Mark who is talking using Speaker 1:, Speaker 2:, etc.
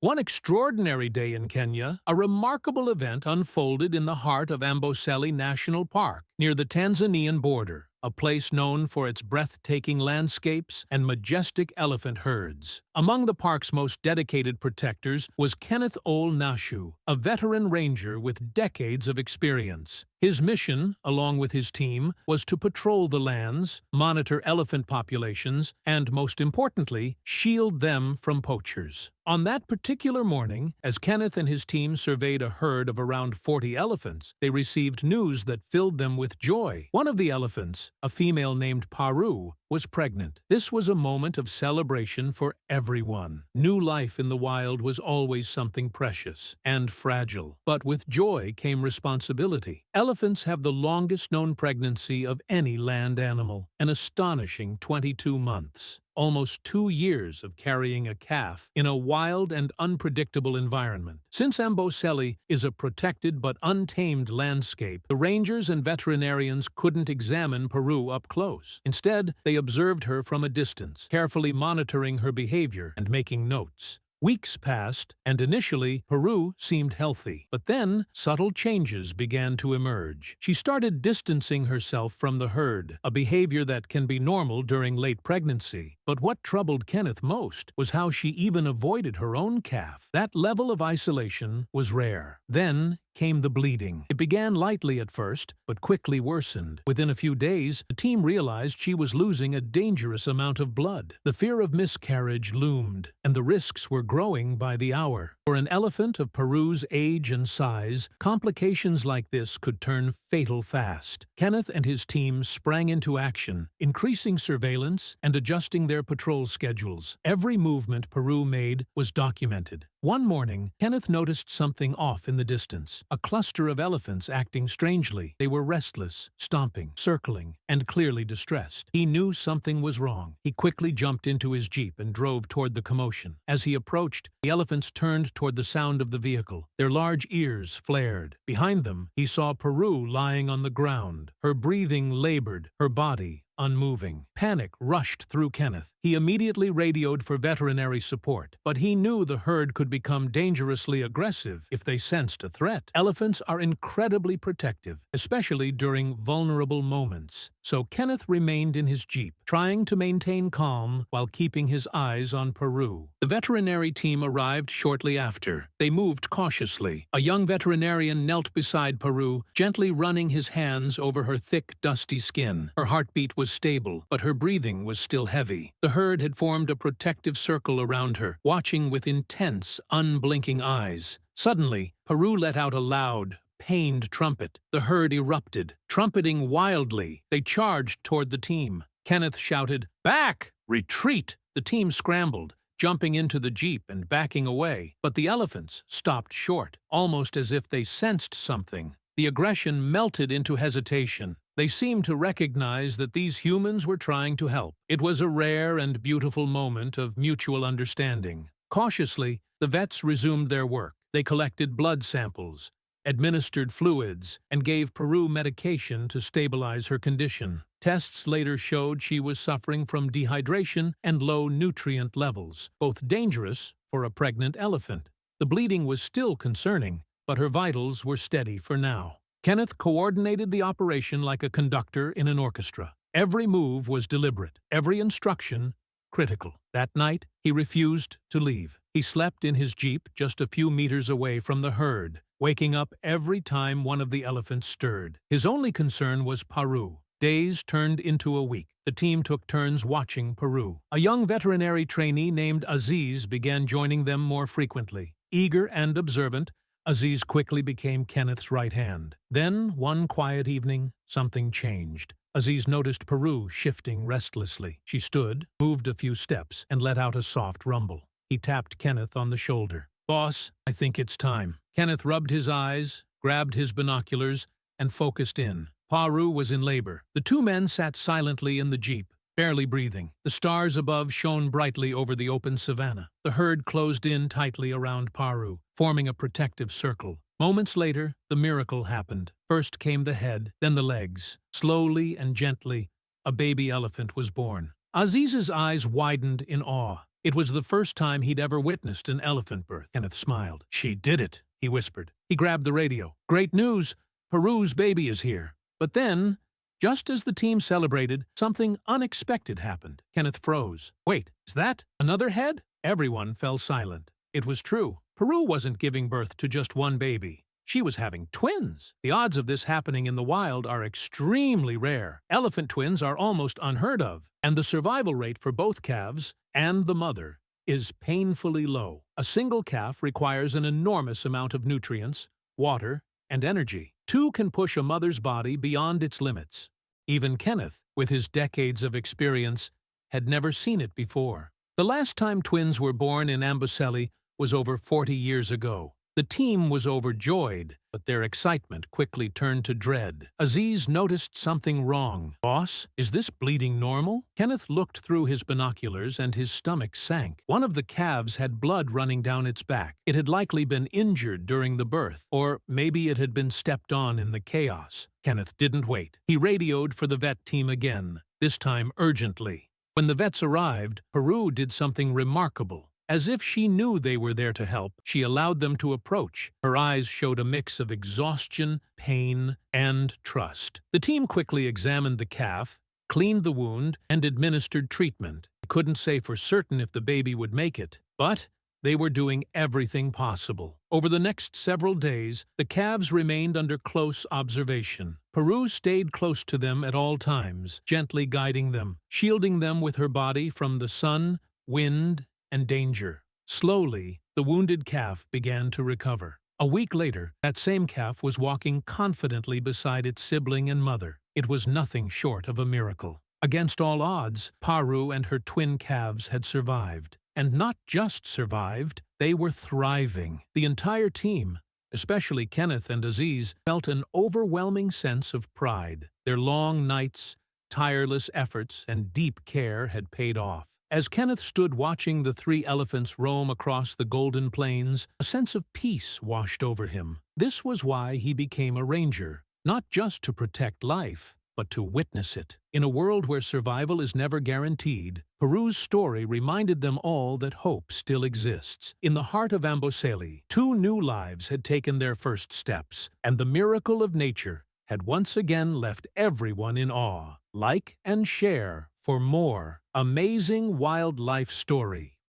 Speaker 1: One extraordinary day in Kenya, a remarkable event unfolded in the heart of Amboseli National Park, near the Tanzanian border, a place known for its breathtaking landscapes and majestic elephant herds. Among the park's most dedicated protectors was Kenneth Ol Nashu, a veteran ranger with decades of experience. His mission, along with his team, was to patrol the lands, monitor elephant populations, and, most importantly, shield them from poachers. On that particular morning, as Kenneth and his team surveyed a herd of around 40 elephants, they received news that filled them with joy. One of the elephants, a female named Paru, was pregnant. This was a moment of celebration for everyone. New life in the wild was always something precious and fragile, but with joy came responsibility. Elephants have the longest known pregnancy of any land animal, an astonishing 22 months. Almost 2 years of carrying a calf in a wild and unpredictable environment. Since Amboseli is a protected but untamed landscape, the rangers and veterinarians couldn't examine Peru up close. Instead, they observed her from a distance, carefully monitoring her behavior and making notes. Weeks passed, and initially, Peru seemed healthy. But then, subtle changes began to emerge. She started distancing herself from the herd, a behavior that can be normal during late pregnancy. But what troubled Kenneth most was how she even avoided her own calf. That level of isolation was rare. Then came the bleeding. It began lightly at first, but quickly worsened. Within a few days, the team realized she was losing a dangerous amount of blood. The fear of miscarriage loomed, and the risks were growing by the hour. For an elephant of Peru's age and size, complications like this could turn fatal fast. Kenneth and his team sprang into action, increasing surveillance and adjusting their patrol schedules. Every movement Peru made was documented. One morning, Kenneth noticed something off in the distance. A cluster of elephants acting strangely. They were restless, stomping, circling, and clearly distressed. He knew something was wrong. He quickly jumped into his jeep and drove toward the commotion. As he approached, the elephants turned toward the sound of the vehicle. Their large ears flared. Behind them, he saw Peru lying on the ground. Her breathing labored, her body unmoving. Panic rushed through Kenneth. He immediately radioed for veterinary support, but he knew the herd could become dangerously aggressive if they sensed a threat. Elephants are incredibly protective, especially during vulnerable moments. So Kenneth remained in his jeep, trying to maintain calm while keeping his eyes on Peru. The veterinary team arrived shortly after. They moved cautiously. A young veterinarian knelt beside Peru, gently running his hands over her thick, dusty skin. Her heartbeat was stable, but her breathing was still heavy. The herd had formed a protective circle around her, watching with intense, unblinking eyes. Suddenly, Peru let out a loud, pained trumpet. The herd erupted. Trumpeting wildly, they charged toward the team. Kenneth shouted, "Back! Retreat!" The team scrambled, jumping into the jeep and backing away. But the elephants stopped short, almost as if they sensed something. The aggression melted into hesitation. They seemed to recognize that these humans were trying to help. It was a rare and beautiful moment of mutual understanding. Cautiously, the vets resumed their work. They collected blood samples, administered fluids, and gave Peru medication to stabilize her condition. Tests later showed she was suffering from dehydration and low nutrient levels, both dangerous for a pregnant elephant. The bleeding was still concerning, but her vitals were steady for now. Kenneth coordinated the operation like a conductor in an orchestra. Every move was deliberate, every instruction critical. That night, he refused to leave. He slept in his jeep just a few meters away from the herd, waking up every time one of the elephants stirred. His only concern was Peru. Days turned into a week. The team took turns watching Peru. A young veterinary trainee named Aziz began joining them more frequently. Eager and observant, Aziz quickly became Kenneth's right hand. Then, one quiet evening, something changed. Aziz noticed Peru shifting restlessly. She stood, moved a few steps, and let out a soft rumble. He tapped Kenneth on the shoulder. "Boss, I think it's time." Kenneth rubbed his eyes, grabbed his binoculars, and focused in. Peru was in labor. The two men sat silently in the jeep, barely breathing. The stars above shone brightly over the open savannah. The herd closed in tightly around Peru, forming a protective circle. Moments later, the miracle happened. First came the head, then the legs. Slowly and gently, a baby elephant was born. Aziz's eyes widened in awe. It was the first time he'd ever witnessed an elephant birth. Kenneth smiled. "She did it," he whispered. He grabbed the radio. "Great news! Peru's baby is here." But then, just as the team celebrated, something unexpected happened. Kenneth froze. "Wait, is that another head?" Everyone fell silent. It was true. Peru wasn't giving birth to just one baby. She was having twins. The odds of this happening in the wild are extremely rare. Elephant twins are almost unheard of, and the survival rate for both calves and the mother is painfully low. A single calf requires an enormous amount of nutrients, water, and energy. Two can push a mother's body beyond its limits. Even Kenneth, with his decades of experience, had never seen it before. The last time twins were born in Amboseli was over 40 years ago. The team was overjoyed, but their excitement quickly turned to dread. Aziz noticed something wrong. "Boss, is this bleeding normal?" Kenneth looked through his binoculars and his stomach sank. One of the calves had blood running down its back. It had likely been injured during the birth, or maybe it had been stepped on in the chaos. Kenneth didn't wait. He radioed for the vet team again, this time urgently. When the vets arrived, Peru did something remarkable. As if she knew they were there to help, she allowed them to approach. Her eyes showed a mix of exhaustion, pain, and trust. The team quickly examined the calf, cleaned the wound, and administered treatment. They couldn't say for certain if the baby would make it, but they were doing everything possible. Over the next several days, the calves remained under close observation. Peru stayed close to them at all times, gently guiding them, shielding them with her body from the sun, wind, and danger. Slowly, the wounded calf began to recover. A week later, that same calf was walking confidently beside its sibling and mother. It was nothing short of a miracle. Against all odds, Paru and her twin calves had survived. And not just survived, they were thriving. The entire team, especially Kenneth and Aziz, felt an overwhelming sense of pride. Their long nights, tireless efforts, and deep care had paid off. As Kenneth stood watching the three elephants roam across the golden plains, a sense of peace washed over him. This was why he became a ranger, not just to protect life, but to witness it. In a world where survival is never guaranteed, Peru's story reminded them all that hope still exists. In the heart of Amboseli, two new lives had taken their first steps, and the miracle of nature had once again left everyone in awe. Like and share for more amazing wildlife story.